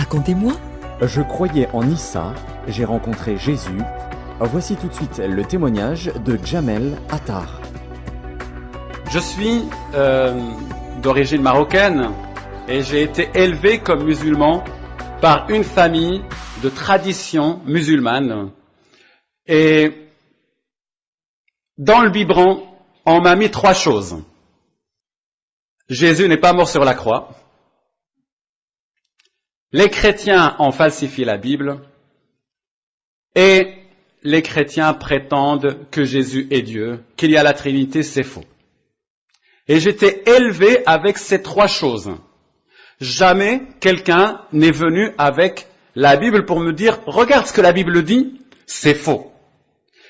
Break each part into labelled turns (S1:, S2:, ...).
S1: Racontez-moi.
S2: Je croyais en Issa, j'ai rencontré Jésus. Voici tout de suite le témoignage de Jamel Attar.
S3: Je suis d'origine marocaine et j'ai été élevé comme musulman par une famille de tradition musulmane. Et dans le biberon, on m'a mis 3 choses. Jésus n'est pas mort sur la croix. Les chrétiens ont falsifié la Bible. Et les chrétiens prétendent que Jésus est Dieu, qu'il y a la Trinité, c'est faux. Et j'étais élevé avec ces 3 choses. Jamais quelqu'un n'est venu avec la Bible pour me dire « Regarde ce que la Bible dit, c'est faux ».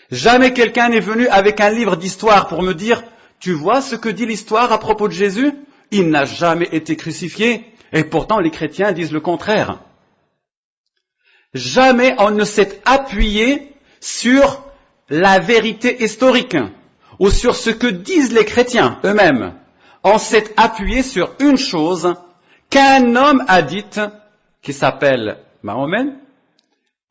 S3: Jamais quelqu'un n'est venu avec un livre d'histoire pour me dire « Tu vois ce que dit l'histoire à propos de Jésus ? Il n'a jamais été crucifié. » Et pourtant, les chrétiens disent le contraire. Jamais on ne s'est appuyé sur la vérité historique ou sur ce que disent les chrétiens eux-mêmes. On s'est appuyé sur une chose qu'un homme a dite, qui s'appelle Mahomet,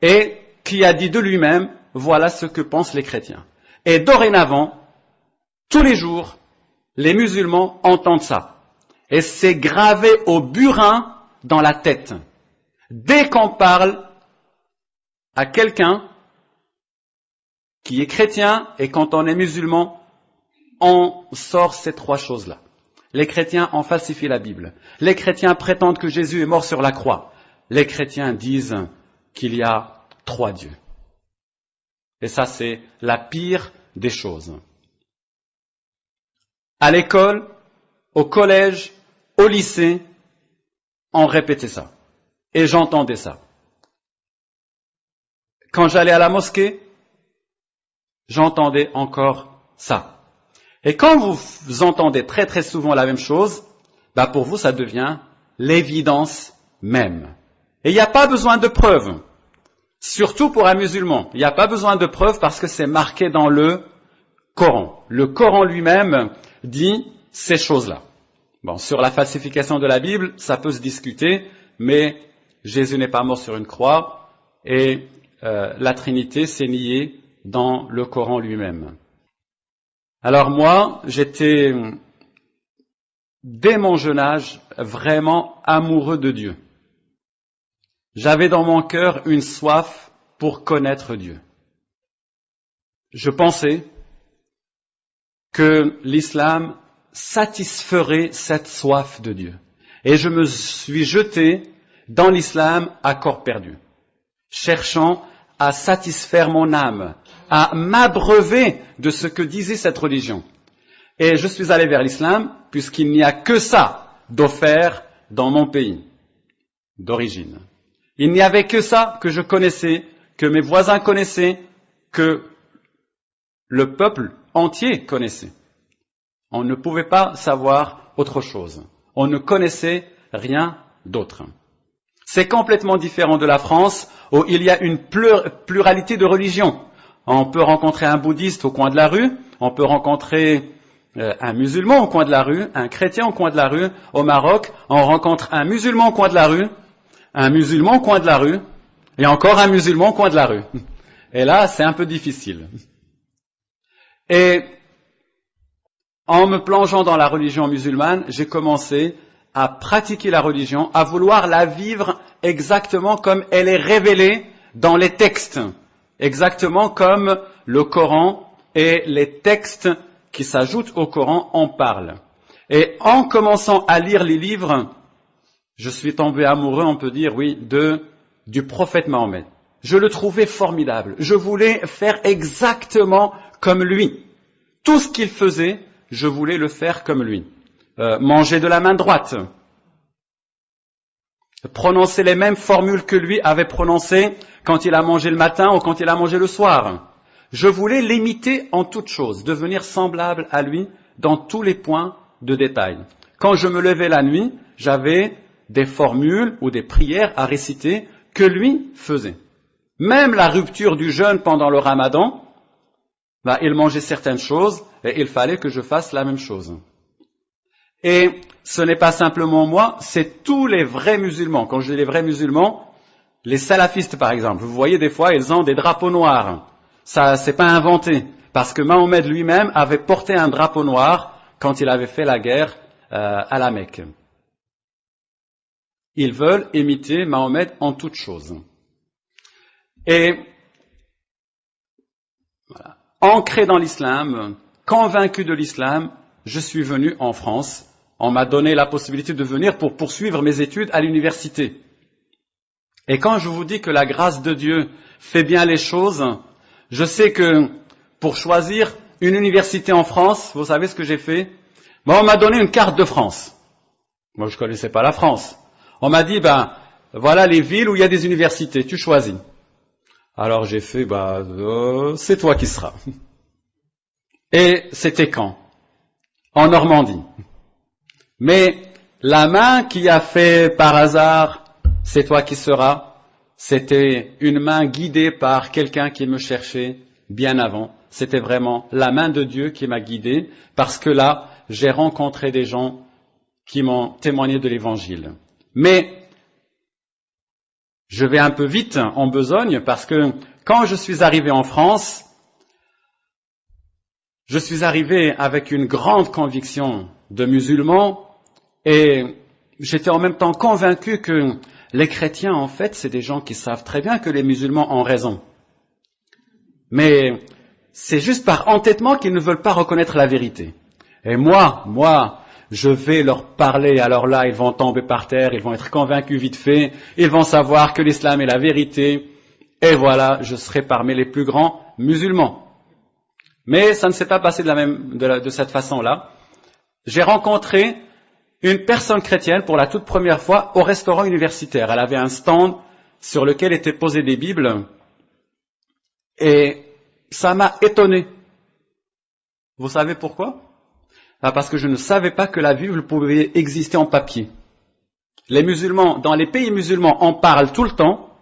S3: et qui a dit de lui-même, voilà ce que pensent les chrétiens. Et dorénavant, tous les jours, les musulmans entendent ça. Et c'est gravé au burin dans la tête. Dès qu'on parle à quelqu'un qui est chrétien et quand on est musulman, on sort ces 3 choses-là. Les chrétiens ont falsifié la Bible. Les chrétiens prétendent que Jésus est mort sur la croix. Les chrétiens disent qu'il y a 3 dieux. Et ça, c'est la pire des choses. À l'école, au collège, au lycée, on répétait ça. Et j'entendais ça. Quand j'allais à la mosquée, j'entendais encore ça. Et quand vous entendez très très souvent la même chose, pour vous ça devient l'évidence même. Et il n'y a pas besoin de preuves. Surtout pour un musulman. Il n'y a pas besoin de preuves parce que c'est marqué dans le Coran. Le Coran lui-même dit ces choses-là. Bon, sur la falsification de la Bible, ça peut se discuter, mais Jésus n'est pas mort sur une croix et la Trinité s'est niée dans le Coran lui-même. Alors moi, j'étais, dès mon jeune âge, vraiment amoureux de Dieu. J'avais dans mon cœur une soif pour connaître Dieu. Je pensais que l'islam satisferait cette soif de Dieu. Et je me suis jeté dans l'islam à corps perdu, cherchant à satisfaire mon âme, à m'abreuver de ce que disait cette religion. Et je suis allé vers l'islam, puisqu'il n'y a que ça d'offert dans mon pays d'origine. Il n'y avait que ça que je connaissais, que mes voisins connaissaient, que le peuple entier connaissait. On ne pouvait pas savoir autre chose. On ne connaissait rien d'autre. C'est complètement différent de la France, où il y a une pluralité de religions. On peut rencontrer un bouddhiste au coin de la rue, on peut rencontrer un musulman au coin de la rue, un chrétien au coin de la rue. Au Maroc, on rencontre un musulman au coin de la rue, un musulman au coin de la rue, et encore un musulman au coin de la rue. Et là, c'est un peu difficile. Et en me plongeant dans la religion musulmane, j'ai commencé à pratiquer la religion, à vouloir la vivre exactement comme elle est révélée dans les textes, exactement comme le Coran et les textes qui s'ajoutent au Coran en parlent. Et en commençant à lire les livres, je suis tombé amoureux, on peut dire, oui, du prophète Mahomet. Je le trouvais formidable. Je voulais faire exactement comme lui. Tout ce qu'il faisait, je voulais le faire comme lui. Manger de la main droite, prononcer les mêmes formules que lui avait prononcées quand il a mangé le matin ou quand il a mangé le soir. Je voulais l'imiter en toutes choses, devenir semblable à lui dans tous les points de détail. Quand je me levais la nuit, j'avais des formules ou des prières à réciter que lui faisait. Même la rupture du jeûne pendant le Ramadan, il mangeait certaines choses et il fallait que je fasse la même chose. Et ce n'est pas simplement moi, c'est tous les vrais musulmans. Quand je dis les vrais musulmans, les salafistes par exemple, vous voyez des fois ils ont des drapeaux noirs. Ça, c'est pas inventé, parce que Mahomet lui-même avait porté un drapeau noir quand il avait fait la guerre à la Mecque. Ils veulent imiter Mahomet en toutes choses. Et voilà, ancré dans l'islam, convaincu de l'islam, je suis venu en France. On m'a donné la possibilité de venir pour poursuivre mes études à l'université. Et quand je vous dis que la grâce de Dieu fait bien les choses, je sais que pour choisir une université en France, vous savez ce que j'ai fait? On m'a donné une carte de France. Moi, je ne connaissais pas la France. On m'a dit, voilà les villes où il y a des universités, tu choisis. Alors j'ai fait, c'est toi qui seras. Et c'était quand? En Normandie. Mais la main qui a fait par hasard, c'est toi qui seras, c'était une main guidée par quelqu'un qui me cherchait bien avant. C'était vraiment la main de Dieu qui m'a guidé, parce que là, j'ai rencontré des gens qui m'ont témoigné de l'Évangile. Mais je vais un peu vite en besogne, parce que quand je suis arrivé en France, je suis arrivé avec une grande conviction de musulman, et j'étais en même temps convaincu que les chrétiens, en fait, c'est des gens qui savent très bien que les musulmans ont raison. Mais c'est juste par entêtement qu'ils ne veulent pas reconnaître la vérité. Et moi, je vais leur parler, alors là, ils vont tomber par terre, ils vont être convaincus vite fait, ils vont savoir que l'islam est la vérité, et voilà, je serai parmi les plus grands musulmans. Mais ça ne s'est pas passé de cette façon-là. J'ai rencontré une personne chrétienne pour la toute première fois au restaurant universitaire. Elle avait un stand sur lequel étaient posées des Bibles, et ça m'a étonné. Vous savez pourquoi? Parce que je ne savais pas que la Bible pouvait exister en papier. Les musulmans, dans les pays musulmans, en parlent tout le temps,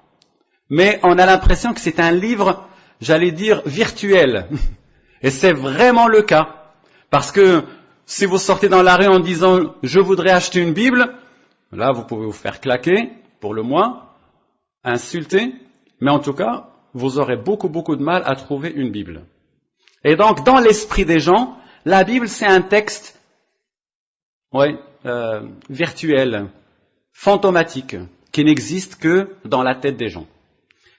S3: mais on a l'impression que c'est un livre, j'allais dire, virtuel. Et c'est vraiment le cas. Parce que si vous sortez dans la rue en disant « je voudrais acheter une Bible », là vous pouvez vous faire claquer, pour le moins, insulter, mais en tout cas, vous aurez beaucoup de mal à trouver une Bible. Et donc, dans l'esprit des gens, la Bible c'est un texte virtuel, fantomatique, qui n'existe que dans la tête des gens.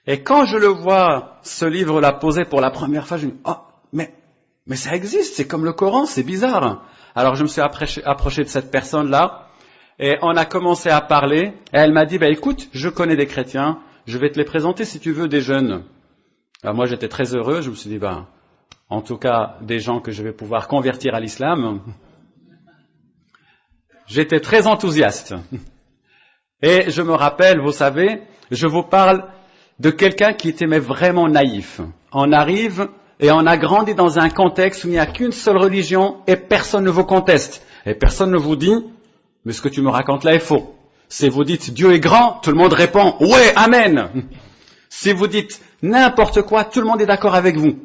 S3: Et quand je le vois, ce livre-là posé pour la première fois, je me dis « oh, mais ça existe, c'est comme le Coran, c'est bizarre ». Alors je me suis approché de cette personne-là, et on a commencé à parler, et elle m'a dit « écoute, je connais des chrétiens, je vais te les présenter si tu veux, des jeunes ». Alors moi j'étais très heureux, je me suis dit en tout cas des gens que je vais pouvoir convertir à l'islam. J'étais très enthousiaste. Et je me rappelle, vous savez, je vous parle de quelqu'un qui était vraiment naïf. On arrive et on a grandi dans un contexte où il n'y a qu'une seule religion et personne ne vous conteste. Et personne ne vous dit, mais ce que tu me racontes là est faux. Si vous dites Dieu est grand, tout le monde répond, ouais, amen. Si vous dites n'importe quoi, tout le monde est d'accord avec vous.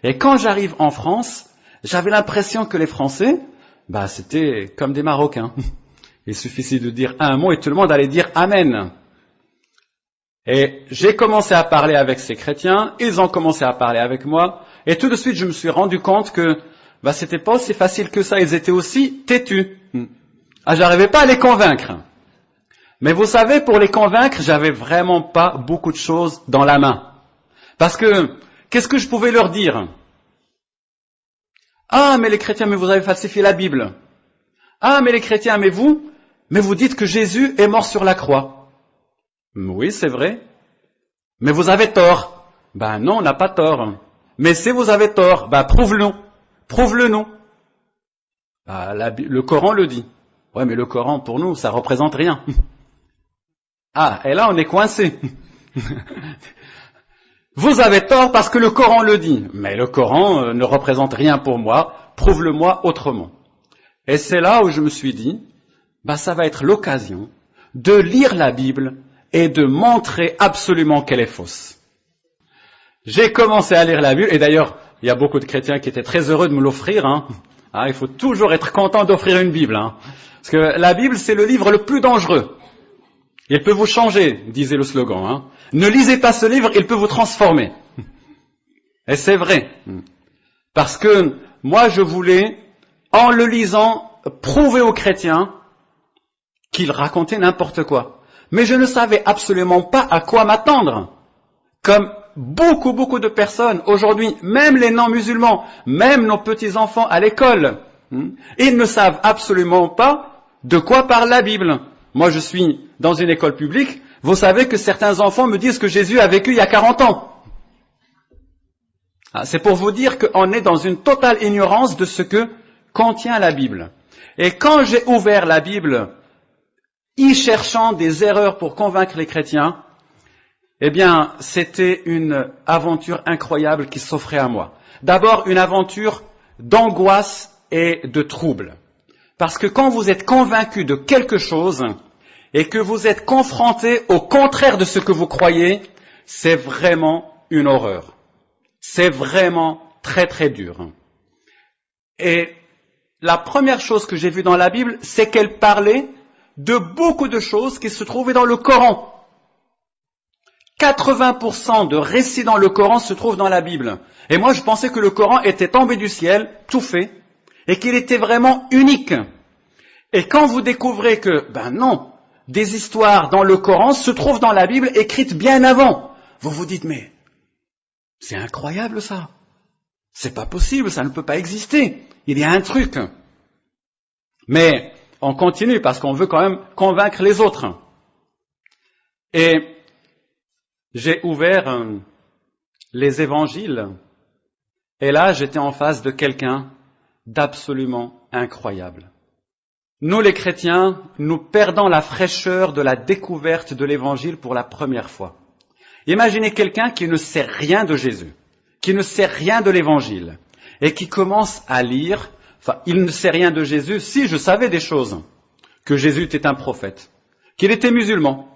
S3: Et quand j'arrive en France, j'avais l'impression que les Français, c'était comme des Marocains. Il suffisait de dire un mot et tout le monde allait dire amen. Et j'ai commencé à parler avec ces chrétiens, ils ont commencé à parler avec moi, et tout de suite je me suis rendu compte que c'était pas aussi facile que ça, ils étaient aussi têtus. Ah, j'arrivais pas à les convaincre. Mais vous savez, pour les convaincre, j'avais vraiment pas beaucoup de choses dans la main. Parce que, qu'est-ce que je pouvais leur dire? Ah, mais les chrétiens, mais vous avez falsifié la Bible. Ah, mais les chrétiens, mais vous dites que Jésus est mort sur la croix. Oui, c'est vrai. Mais vous avez tort. Ben non, on n'a pas tort. Mais si vous avez tort, ben prouve-le. Prouve-le-nous. Le Coran le dit. Ouais, mais le Coran, pour nous, ça représente rien. Ah, et là, on est coincé. Vous avez tort parce que le Coran le dit. Mais le Coran ne représente rien pour moi. Prouve-le-moi autrement. Et c'est là où je me suis dit, ça va être l'occasion de lire la Bible et de montrer absolument qu'elle est fausse. J'ai commencé à lire la Bible, et d'ailleurs, il y a beaucoup de chrétiens qui étaient très heureux de me l'offrir. Il faut toujours être content d'offrir une Bible. Parce que la Bible, c'est le livre le plus dangereux. Il peut vous changer, disait le slogan. Ne lisez pas ce livre, il peut vous transformer. Et c'est vrai. Parce que moi, je voulais, en le lisant, prouver aux chrétiens qu'ils racontaient n'importe quoi. Mais je ne savais absolument pas à quoi m'attendre. Comme beaucoup de personnes aujourd'hui, même les non-musulmans, même nos petits-enfants à l'école, ils ne savent absolument pas de quoi parle la Bible. Moi, je suis dans une école publique. Vous savez que certains enfants me disent que Jésus a vécu il y a 40 ans. C'est pour vous dire qu'on est dans une totale ignorance de ce que contient la Bible. Et quand j'ai ouvert la Bible, y cherchant des erreurs pour convaincre les chrétiens, c'était une aventure incroyable qui s'offrait à moi. D'abord, une aventure d'angoisse et de trouble. Parce que quand vous êtes convaincu de quelque chose et que vous êtes confronté au contraire de ce que vous croyez, c'est vraiment une horreur. C'est vraiment très très dur. Et la première chose que j'ai vue dans la Bible, c'est qu'elle parlait de beaucoup de choses qui se trouvaient dans le Coran. 80% de récits dans le Coran se trouvent dans la Bible. Et moi, je pensais que le Coran était tombé du ciel, tout fait, et qu'il était vraiment unique. Et quand vous découvrez que, non, des histoires dans le Coran se trouvent dans la Bible écrites bien avant, vous vous dites, mais c'est incroyable ça. C'est pas possible, ça ne peut pas exister. Il y a un truc. Mais on continue parce qu'on veut quand même convaincre les autres. Et j'ai ouvert les évangiles, et là j'étais en face de quelqu'un d'absolument incroyable. Nous les chrétiens, nous perdons la fraîcheur de la découverte de l'évangile pour la première fois. Imaginez quelqu'un qui ne sait rien de Jésus, qui ne sait rien de l'évangile, et qui commence à lire, il ne sait rien de Jésus, si je savais des choses, que Jésus était un prophète, qu'il était musulman.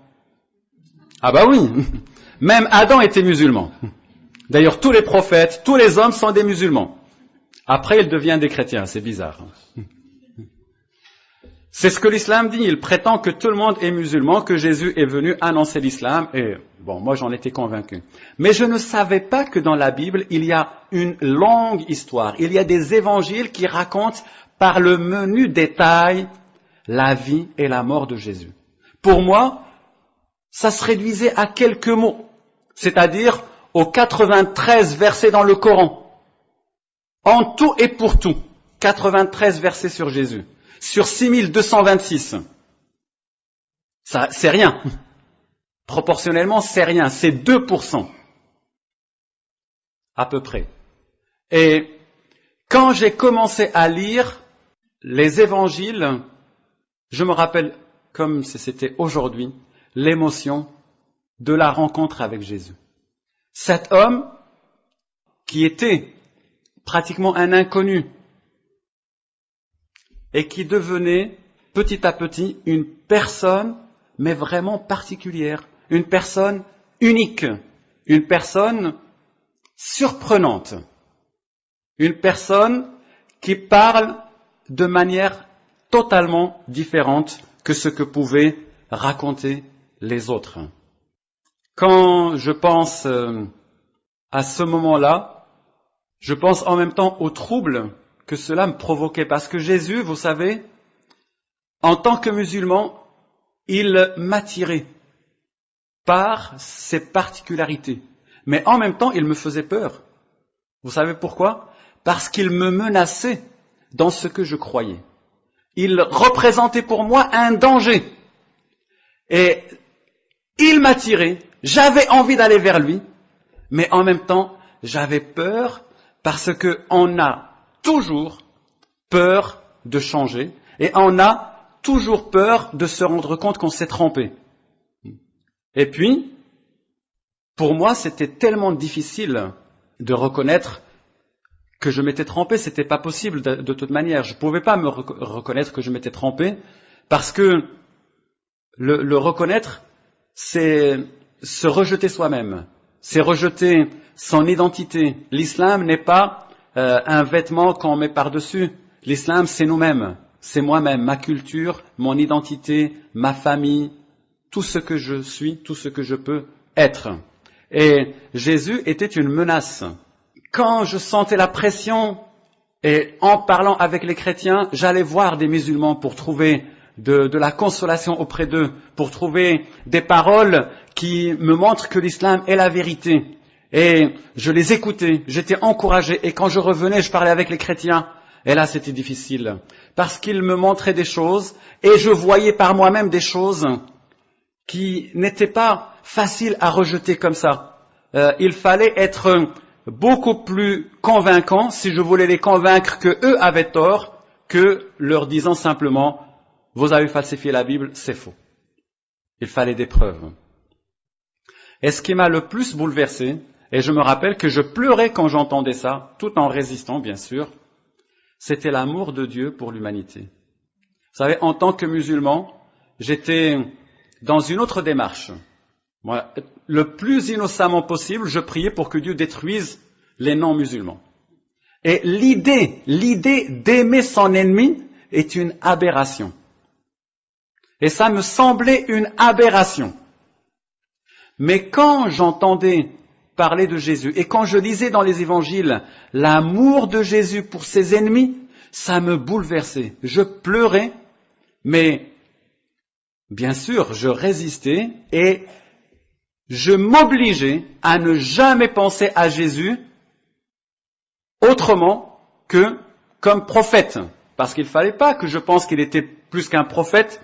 S3: Ah bah oui, même Adam était musulman. D'ailleurs, tous les prophètes, tous les hommes sont des musulmans. Après, ils deviennent des chrétiens, c'est bizarre. C'est ce que l'islam dit, il prétend que tout le monde est musulman, que Jésus est venu annoncer l'islam, et moi j'en étais convaincu. Mais je ne savais pas que dans la Bible, il y a une longue histoire, il y a des évangiles qui racontent par le menu détail la vie et la mort de Jésus. Pour moi, ça se réduisait à quelques mots, c'est-à-dire aux 93 versets dans le Coran. En tout et pour tout, 93 versets sur Jésus. Sur 6226. Ça, c'est rien. Proportionnellement, c'est rien. C'est 2%. À peu près. Et quand j'ai commencé à lire les évangiles, je me rappelle, comme si c'était aujourd'hui, l'émotion de la rencontre avec Jésus. Cet homme, qui était pratiquement un inconnu, et qui devenait petit à petit une personne, mais vraiment particulière, une personne unique, une personne surprenante, une personne qui parle de manière totalement différente que ce que pouvaient raconter les autres. Quand je pense à ce moment-là, je pense en même temps au trouble que cela me provoquait. Parce que Jésus, vous savez, en tant que musulman, il m'attirait par ses particularités. Mais en même temps, il me faisait peur. Vous savez pourquoi? Parce qu'il me menaçait dans ce que je croyais. Il représentait pour moi un danger. Et il m'attirait, j'avais envie d'aller vers lui, mais en même temps, j'avais peur parce qu'on a toujours peur de changer et on a toujours peur de se rendre compte qu'on s'est trompé. Et puis, pour moi, c'était tellement difficile de reconnaître que je m'étais trompé, c'était pas possible de toute manière. Je pouvais pas me reconnaître que je m'étais trompé parce que le reconnaître, c'est se rejeter soi-même, c'est rejeter son identité. L'islam n'est pas un vêtement qu'on met par-dessus. L'islam, c'est nous-mêmes, c'est moi-même, ma culture, mon identité, ma famille, tout ce que je suis, tout ce que je peux être. Et Jésus était une menace. Quand je sentais la pression, et en parlant avec les chrétiens, j'allais voir des musulmans pour trouver de la consolation auprès d'eux, pour trouver des paroles qui me montrent que l'islam est la vérité. Et je les écoutais, j'étais encouragé, et quand je revenais, je parlais avec les chrétiens. Et là, c'était difficile, parce qu'ils me montraient des choses, et je voyais par moi-même des choses qui n'étaient pas faciles à rejeter comme ça. Il fallait être beaucoup plus convaincant si je voulais les convaincre que eux avaient tort, que leur disant simplement « Vous avez falsifié la Bible, c'est faux ». Il fallait des preuves. Et ce qui m'a le plus bouleversé, et je me rappelle que je pleurais quand j'entendais ça, tout en résistant bien sûr, c'était l'amour de Dieu pour l'humanité. Vous savez, en tant que musulman, j'étais dans une autre démarche. Moi, le plus innocemment possible, je priais pour que Dieu détruise les non-musulmans. Et l'idée d'aimer son ennemi est une aberration. Et ça me semblait une aberration. Mais quand j'entendais parler de Jésus et quand je lisais dans les évangiles l'amour de Jésus pour ses ennemis, ça me bouleversait. Je pleurais, mais bien sûr, je résistais et je m'obligeais à ne jamais penser à Jésus autrement que comme prophète. Parce qu'il ne fallait pas que je pense qu'il était plus qu'un prophète,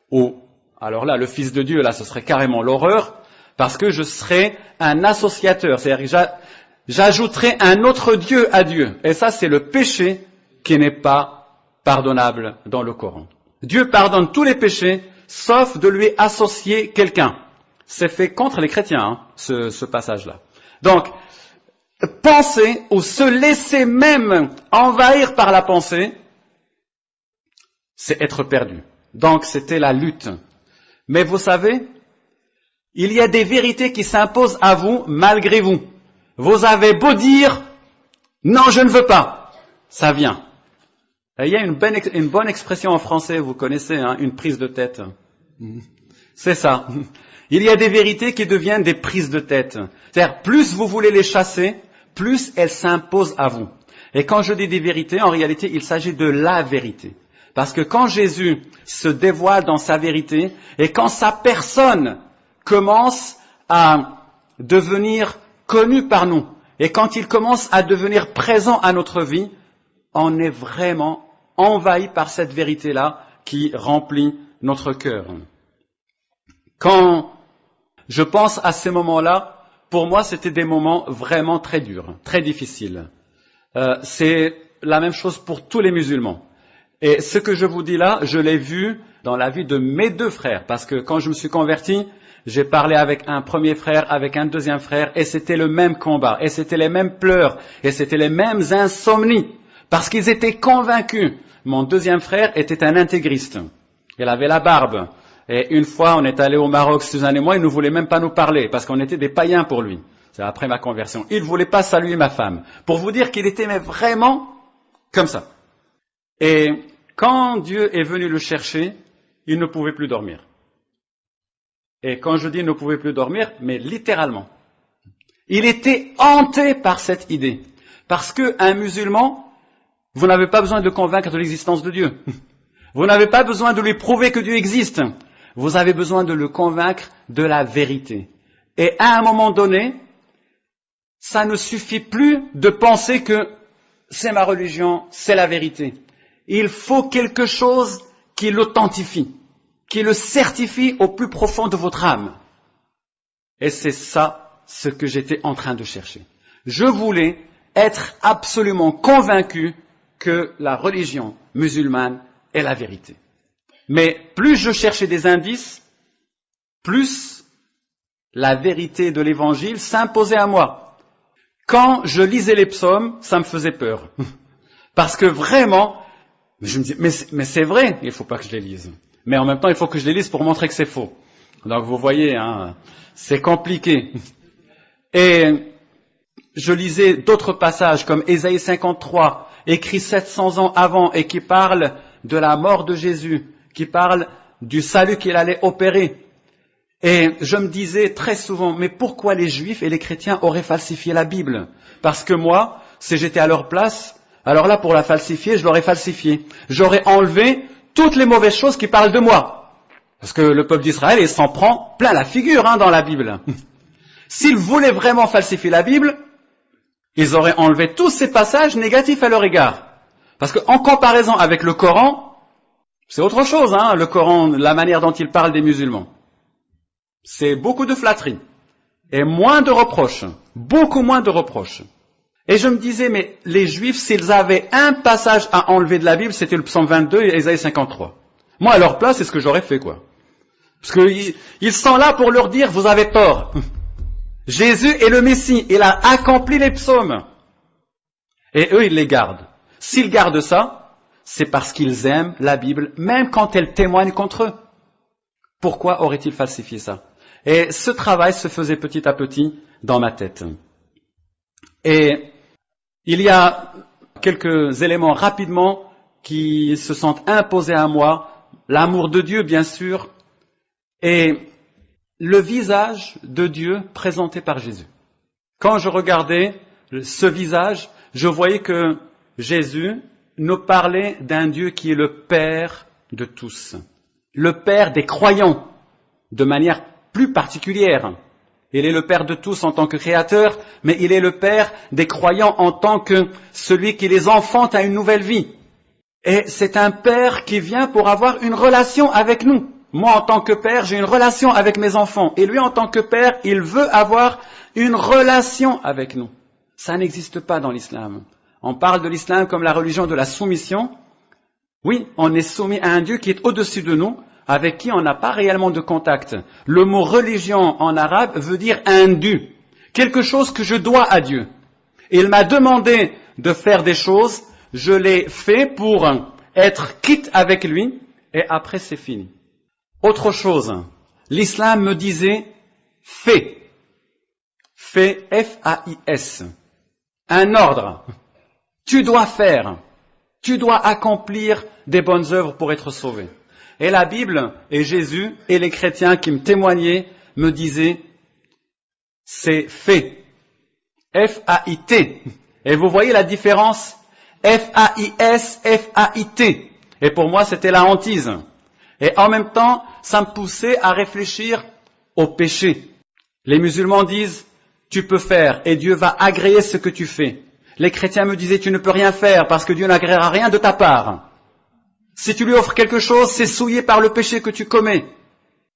S3: ou alors là, le Fils de Dieu, là, ce serait carrément l'horreur, parce que je serais un associateur, c'est-à-dire que j'ajouterais un autre Dieu à Dieu. Et ça, c'est le péché qui n'est pas pardonnable dans le Coran. Dieu pardonne tous les péchés, sauf de lui associer quelqu'un. C'est fait contre les chrétiens, ce passage-là. Donc, penser ou se laisser même envahir par la pensée, c'est être perdu. Donc, c'était la lutte. Mais vous savez, il y a des vérités qui s'imposent à vous malgré vous. Vous avez beau dire « Non, je ne veux pas », ça vient. Et il y a une bonne expression en français, vous connaissez, une prise de tête. C'est ça. Il y a des vérités qui deviennent des prises de tête. C'est-à-dire, plus vous voulez les chasser, plus elles s'imposent à vous. Et quand je dis des vérités, en réalité, il s'agit de la vérité. Parce que quand Jésus se dévoile dans sa vérité, et quand sa personne commence à devenir connue par nous, et quand il commence à devenir présent à notre vie, on est vraiment envahi par cette vérité-là qui remplit notre cœur. Quand je pense à ces moments-là, pour moi, c'était des moments vraiment très durs, très difficiles. C'est la même chose pour tous les musulmans. Et ce que je vous dis là, je l'ai vu dans la vie de mes deux frères, parce que quand je me suis converti, j'ai parlé avec un premier frère, avec un deuxième frère, et c'était le même combat, et c'était les mêmes pleurs, et c'était les mêmes insomnies, parce qu'ils étaient convaincus. Mon deuxième frère était un intégriste. Il avait la barbe. Et une fois, on est allé au Maroc, Suzanne et moi, il ne voulait même pas nous parler, parce qu'on était des païens pour lui. C'est après ma conversion. Il ne voulait pas saluer ma femme. Pour vous dire qu'il était mais vraiment comme ça. Et quand Dieu est venu le chercher, il ne pouvait plus dormir. Et quand je dis il ne pouvait plus dormir, mais littéralement. Il était hanté par cette idée. Parce qu'un musulman, vous n'avez pas besoin de le convaincre de l'existence de Dieu. Vous n'avez pas besoin de lui prouver que Dieu existe. Vous avez besoin de le convaincre de la vérité. Et à un moment donné, ça ne suffit plus de penser que c'est ma religion, c'est la vérité. Il faut quelque chose qui l'authentifie, qui le certifie au plus profond de votre âme. Et c'est ça ce que j'étais en train de chercher. Je voulais être absolument convaincu que la religion musulmane est la vérité. Mais plus je cherchais des indices, plus la vérité de l'évangile s'imposait à moi. Quand je lisais les psaumes, ça me faisait peur. Parce que vraiment, je me dis, mais c'est vrai, il ne faut pas que je les lise. Mais en même temps, il faut que je les lise pour montrer que c'est faux. Donc vous voyez, hein, c'est compliqué. Et je lisais d'autres passages comme Ésaïe 53, écrit 700 ans avant et qui parle de la mort de Jésus, qui parle du salut qu'il allait opérer. Et je me disais très souvent, mais pourquoi les Juifs et les chrétiens auraient falsifié la Bible? Parce que moi, si j'étais à leur place, alors là, pour la falsifier, je l'aurais falsifiée. J'aurais enlevé toutes les mauvaises choses qui parlent de moi. Parce que le peuple d'Israël, il s'en prend plein la figure dans la Bible. S'ils voulaient vraiment falsifier la Bible, ils auraient enlevé tous ces passages négatifs à leur égard. Parce qu'en comparaison avec le Coran, c'est autre chose, hein, le Coran, la manière dont il parle des musulmans. C'est beaucoup de flatterie et moins de reproches, beaucoup moins de reproches. Et je me disais, mais les Juifs, s'ils avaient un passage à enlever de la Bible, c'était le psaume 22 et Ésaïe 53. Moi, à leur place, c'est ce que j'aurais fait, quoi. Parce qu'ils sont là pour leur dire, vous avez tort. Jésus est le Messie, il a accompli les psaumes. Et eux, ils les gardent. S'ils gardent ça, c'est parce qu'ils aiment la Bible, même quand elle témoigne contre eux. Pourquoi aurait-il falsifié ça? Et ce travail se faisait petit à petit dans ma tête. Et il y a quelques éléments rapidement qui se sont imposés à moi. L'amour de Dieu, bien sûr, et le visage de Dieu présenté par Jésus. Quand je regardais ce visage, je voyais que Jésus nous parlait d'un Dieu qui est le Père de tous, le Père des croyants, de manière plus particulière. Il est le Père de tous en tant que créateur, mais il est le Père des croyants en tant que celui qui les enfante à une nouvelle vie. Et c'est un Père qui vient pour avoir une relation avec nous. Moi, en tant que père, j'ai une relation avec mes enfants. Et lui, en tant que père, il veut avoir une relation avec nous. Ça n'existe pas dans l'islam. On parle de l'islam comme la religion de la soumission. Oui, on est soumis à un Dieu qui est au-dessus de nous, avec qui on n'a pas réellement de contact. Le mot religion en arabe veut dire un dû, quelque chose que je dois à Dieu. Il m'a demandé de faire des choses, je l'ai fait pour être quitte avec lui, et après c'est fini. Autre chose, l'islam me disait fais, F-A-I-S, un ordre. Tu dois faire, tu dois accomplir des bonnes œuvres pour être sauvé. Et la Bible et Jésus et les chrétiens qui me témoignaient me disaient c'est fait, F-A-I-T. Et vous voyez la différence, F-A-I-S, F-A-I-T. Et pour moi c'était la hantise. Et en même temps, ça me poussait à réfléchir au péché. Les musulmans disent, tu peux faire et Dieu va agréer ce que tu fais. Les chrétiens me disaient, tu ne peux rien faire parce que Dieu n'agréera rien de ta part. Si tu lui offres quelque chose, c'est souillé par le péché que tu commets.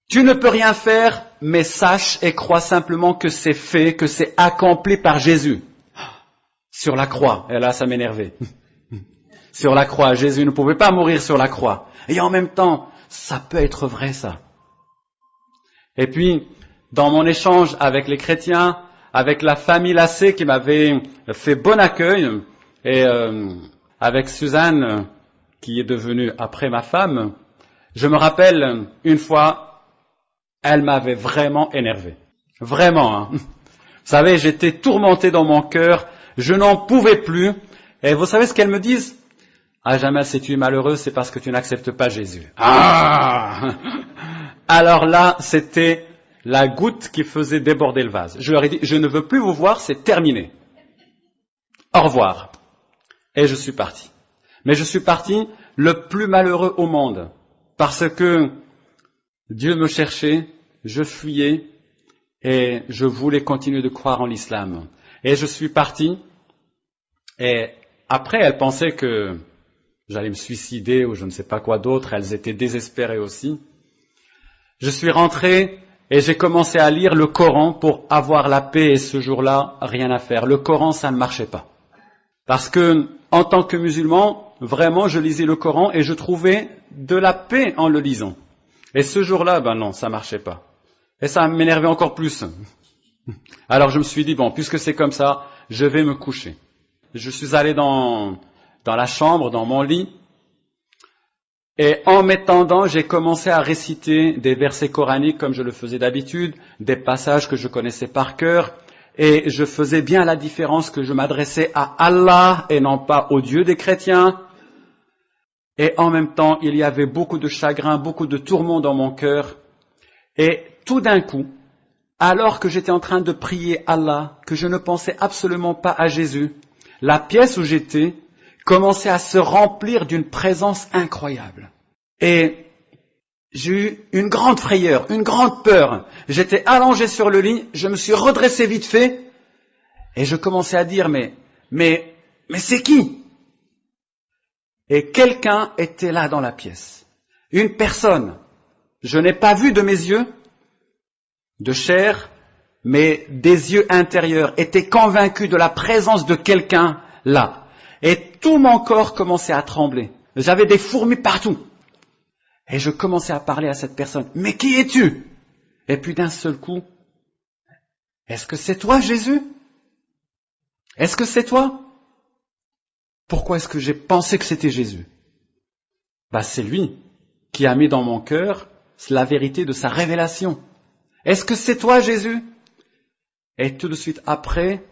S3: Tu ne peux rien faire, mais sache et crois simplement que c'est fait, que c'est accompli par Jésus. Sur la croix, et là ça m'énervait. Sur la croix, Jésus ne pouvait pas mourir sur la croix. Et en même temps, ça peut être vrai ça. Et puis, dans mon échange avec les chrétiens, avec la famille Lassé qui m'avait fait bon accueil, et avec Suzanne, qui est devenue après ma femme, je me rappelle une fois, elle m'avait vraiment énervé. Vraiment. Hein. Vous savez, j'étais tourmenté dans mon cœur, je n'en pouvais plus. Et vous savez ce qu'elles me disent? Ah, Jamel, si tu es malheureux, c'est parce que tu n'acceptes pas Jésus. Ah! Alors là, c'était la goutte qui faisait déborder le vase. Je leur ai dit, je ne veux plus vous voir, c'est terminé. Au revoir. Et je suis parti. Mais je suis parti le plus malheureux au monde, parce que Dieu me cherchait, je fuyais et je voulais continuer de croire en l'islam. Et je suis parti, et après elles pensaient que j'allais me suicider ou je ne sais pas quoi d'autre, elles étaient désespérées aussi. Je suis rentré et j'ai commencé à lire le Coran pour avoir la paix et ce jour-là, rien à faire. Le Coran, ça ne marchait pas. Parce que, en tant que musulman, vraiment, je lisais le Coran et je trouvais de la paix en le lisant. Et ce jour-là, non, ça marchait pas. Et ça m'énervait encore plus. Alors je me suis dit, bon, puisque c'est comme ça, je vais me coucher. Je suis allé dans la chambre, dans mon lit, et en m'étendant, j'ai commencé à réciter des versets coraniques comme je le faisais d'habitude, des passages que je connaissais par cœur, et je faisais bien la différence que je m'adressais à Allah et non pas au Dieu des chrétiens. Et en même temps, il y avait beaucoup de chagrin, beaucoup de tourments dans mon cœur. Et tout d'un coup, alors que j'étais en train de prier Allah, que je ne pensais absolument pas à Jésus, la pièce où j'étais commençait à se remplir d'une présence incroyable. Et j'ai eu une grande frayeur, une grande peur. J'étais allongé sur le lit, je me suis redressé vite fait, et je commençais à dire, mais c'est qui? Et quelqu'un était là dans la pièce. Une personne. Je n'ai pas vu de mes yeux, de chair, mais des yeux intérieurs, était convaincu de la présence de quelqu'un là. Et tout mon corps commençait à trembler. J'avais des fourmis partout. Et je commençais à parler à cette personne. Mais qui es-tu? Et puis d'un seul coup, est-ce que c'est toi, Jésus? Est-ce que c'est toi? Pourquoi est-ce que j'ai pensé que c'était Jésus? C'est lui qui a mis dans mon cœur la vérité de sa révélation. Est-ce que c'est toi, Jésus? Et tout de suite après,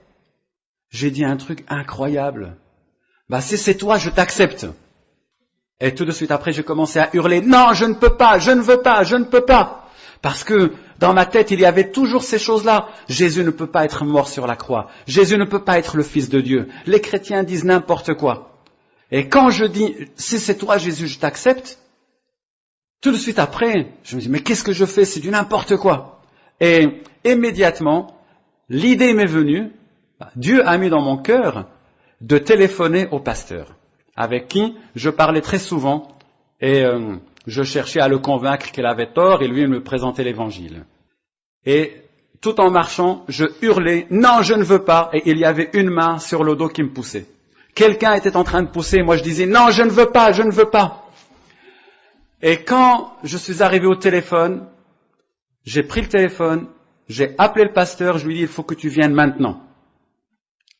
S3: j'ai dit un truc incroyable. Si c'est toi, je t'accepte. Et tout de suite après, j'ai commencé à hurler, non, je ne peux pas, je ne veux pas, je ne peux pas. Parce que dans ma tête, il y avait toujours ces choses-là. Jésus ne peut pas être mort sur la croix. Jésus ne peut pas être le Fils de Dieu. Les chrétiens disent n'importe quoi. Et quand je dis, si c'est toi, Jésus, je t'accepte, tout de suite après, je me dis, mais qu'est-ce que je fais? C'est du n'importe quoi. Et immédiatement, l'idée m'est venue, Dieu a mis dans mon cœur de téléphoner au pasteur, avec qui je parlais très souvent, et je cherchais à le convaincre qu'il avait tort, et lui, il me présentait l'évangile. Et tout en marchant, je hurlais, non, je ne veux pas, et il y avait une main sur le dos qui me poussait. Quelqu'un était en train de pousser, moi je disais, non, je ne veux pas, je ne veux pas. Et quand je suis arrivé au téléphone, j'ai pris le téléphone, j'ai appelé le pasteur, je lui ai dit, il faut que tu viennes maintenant.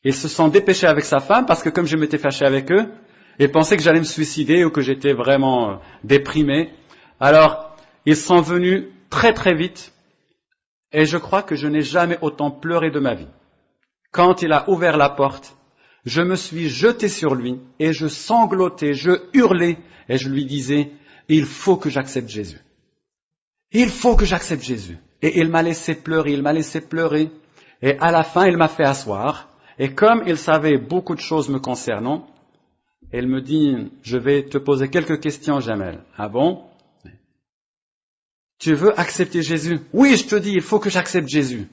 S3: Ils se sont dépêchés avec sa femme, parce que comme je m'étais fâché avec eux, ils pensaient que j'allais me suicider ou que j'étais vraiment déprimé. Alors, ils sont venus très très vite, et je crois que je n'ai jamais autant pleuré de ma vie. Quand il a ouvert la porte, je me suis jeté sur lui, et je sanglotais, je hurlais, et je lui disais, il faut que j'accepte Jésus. Il faut que j'accepte Jésus. Et il m'a laissé pleurer, et à la fin, il m'a fait asseoir, et comme il savait beaucoup de choses me concernant, il me dit, je vais te poser quelques questions, Jamel. Ah bon? Tu veux accepter Jésus? Oui, je te dis, il faut que j'accepte Jésus.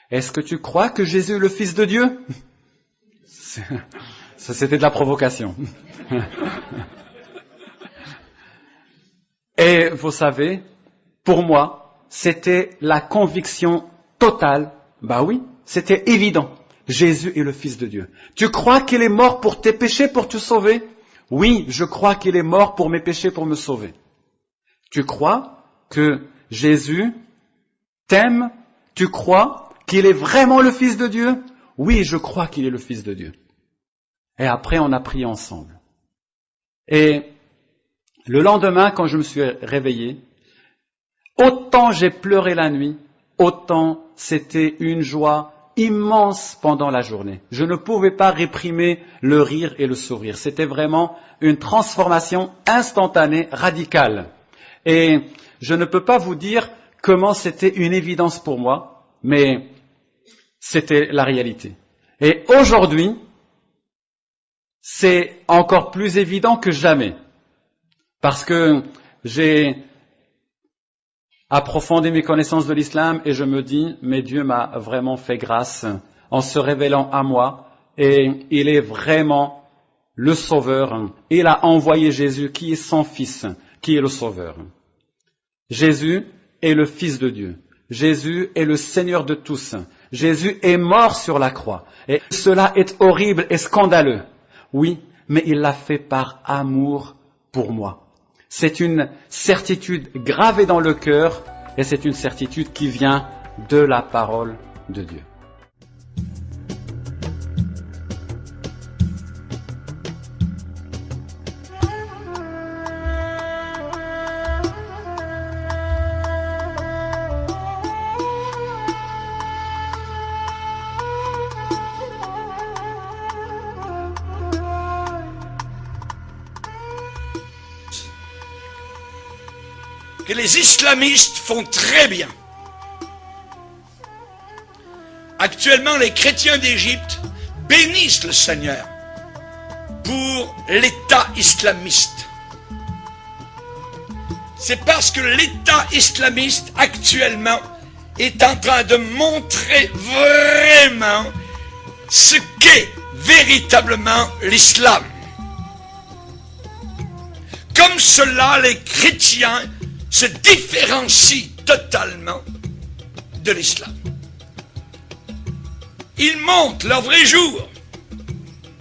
S3: Est-ce que tu crois que Jésus est le Fils de Dieu? Ça, c'était de la provocation. Et vous savez, pour moi, c'était la conviction totale. Oui, c'était évident. Jésus est le Fils de Dieu. Tu crois qu'il est mort pour tes péchés, pour te sauver? Oui, je crois qu'il est mort pour mes péchés, pour me sauver. Tu crois que Jésus t'aime? Tu crois qu'il est vraiment le Fils de Dieu? Oui, je crois qu'il est le Fils de Dieu. Et après, on a prié ensemble. Et le lendemain, quand je me suis réveillé, autant j'ai pleuré la nuit, autant c'était une joie immense pendant la journée. Je ne pouvais pas réprimer le rire et le sourire. C'était vraiment une transformation instantanée, radicale. Et je ne peux pas vous dire comment c'était une évidence pour moi, mais c'était la réalité. Et aujourd'hui, c'est encore plus évident que jamais. Parce que j'ai approfondi mes connaissances de l'islam et je me dis, mais Dieu m'a vraiment fait grâce en se révélant à moi et il est vraiment le Sauveur. Il a envoyé Jésus qui est son Fils, qui est le Sauveur. Jésus est le Fils de Dieu. Jésus est le Seigneur de tous. Jésus est mort sur la croix. Et cela est horrible et scandaleux. Oui, mais il l'a fait par amour pour moi. C'est une certitude gravée dans le cœur et c'est une certitude qui vient de la parole de Dieu.
S1: Que les islamistes font très bien. Actuellement, les chrétiens d'Égypte bénissent le Seigneur pour l'État islamiste. C'est parce que l'État islamiste actuellement est en train de montrer vraiment ce qu'est véritablement l'islam. Comme cela, les chrétiens se différencient totalement de l'islam. Ils montrent leur vrai jour,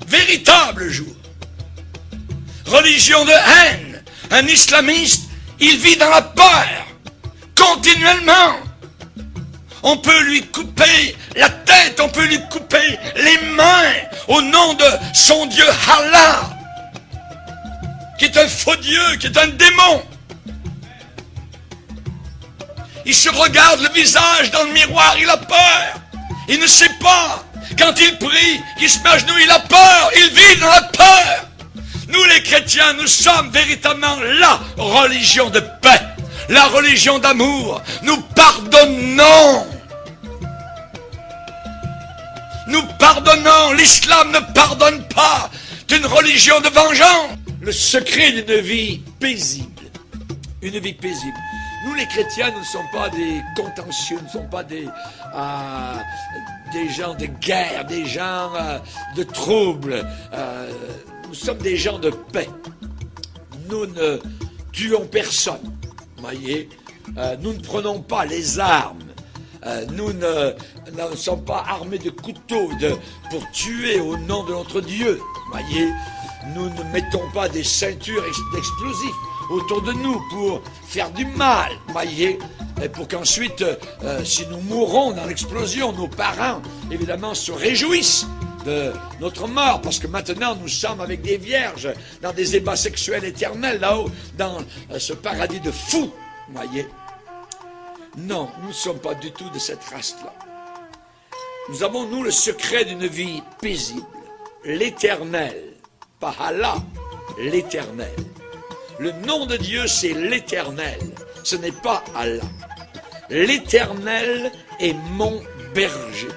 S1: véritable jour. Religion de haine. Un islamiste, il vit dans la peur, continuellement. On peut lui couper la tête, on peut lui couper les mains au nom de son Dieu Allah, qui est un faux Dieu, qui est un démon. Il se regarde le visage dans le miroir, il a peur. Il ne sait pas. Quand il prie, qu'il se met à genoux, il a peur. Il vit dans la peur. Nous les chrétiens, nous sommes véritablement la religion de paix, la religion d'amour. Nous pardonnons. Nous pardonnons. L'islam ne pardonne pas. C'est une religion de vengeance. Le secret d'une vie paisible. Une vie paisible. Nous les chrétiens, nous ne sommes pas des contentieux, nous ne sommes pas des gens de guerre, des gens de troubles. Nous sommes des gens de paix. Nous ne tuons personne, voyez. Nous ne prenons pas les armes. Nous ne sommes pas armés de couteaux pour tuer au nom de notre Dieu, voyez. Nous ne mettons pas des ceintures d'explosifs autour de nous pour faire du mal, voyez, et pour qu'ensuite, si nous mourons dans l'explosion, nos parents, évidemment, se réjouissent de notre mort, parce que maintenant, nous sommes avec des vierges dans des ébats sexuels éternels, là-haut, dans ce paradis de fous, voyez. Non, nous ne sommes pas du tout de cette race-là. Nous avons, nous, le secret d'une vie paisible, l'éternel, pas Allah, l'éternel. Le nom de Dieu, c'est l'Éternel. Ce n'est pas Allah. L'Éternel est mon berger.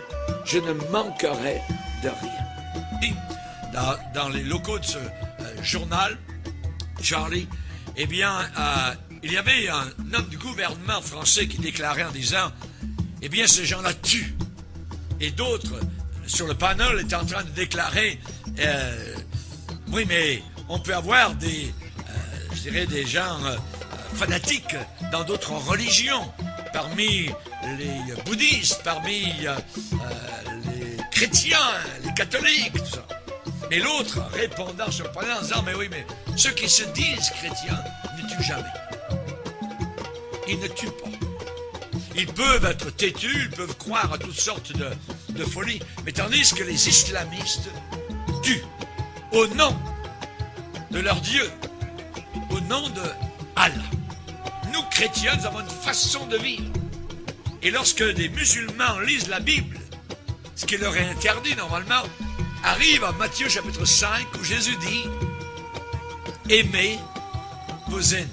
S1: Je ne manquerai de rien. Dans les locaux de ce journal, Charlie, eh bien, il y avait un homme du gouvernement français qui déclarait en disant, eh bien, ces gens-là tuent. Et d'autres, sur le panel, étaient en train de déclarer, oui, mais on peut avoir des gens fanatiques dans d'autres religions, parmi les bouddhistes, parmi les chrétiens, les catholiques, tout ça. Mais l'autre, répondant sur le panel en disant, mais oui, mais ceux qui se disent chrétiens ne tuent jamais. Ils ne tuent pas. Ils peuvent être têtus, ils peuvent croire à toutes sortes de folies, mais tandis que les islamistes tuent au nom de leur Dieu, au nom de Allah. Nous, chrétiens, nous avons une façon de vivre. Et lorsque des musulmans lisent la Bible, ce qui leur est interdit normalement, arrive à Matthieu chapitre 5, où Jésus dit « Aimez vos ennemis.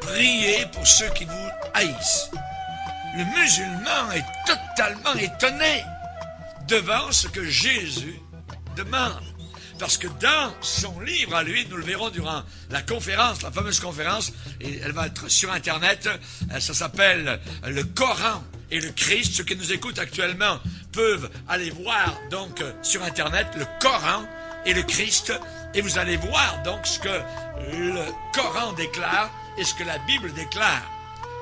S1: Priez pour ceux qui vous haïssent. » Le musulman est totalement étonné devant ce que Jésus demande. parce que dans son livre à lui, nous le verrons durant la conférence, la fameuse conférence, et elle va être sur Internet, ça s'appelle « Le Coran et le Christ ». Ceux qui nous écoutent actuellement peuvent aller voir donc sur Internet « Le Coran et le Christ », et vous allez voir donc ce que le Coran déclare et ce que la Bible déclare.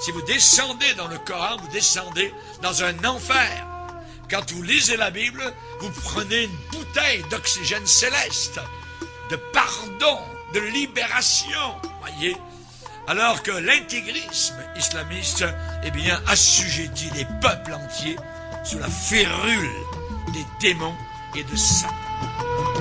S1: Si vous descendez dans le Coran, vous descendez dans un enfer. Quand vous lisez la Bible, vous prenez une bouteille d'oxygène céleste, de pardon, de libération, voyez. Alors que l'intégrisme islamiste, eh bien, assujettit des peuples entiers sous la férule des démons et de Satan.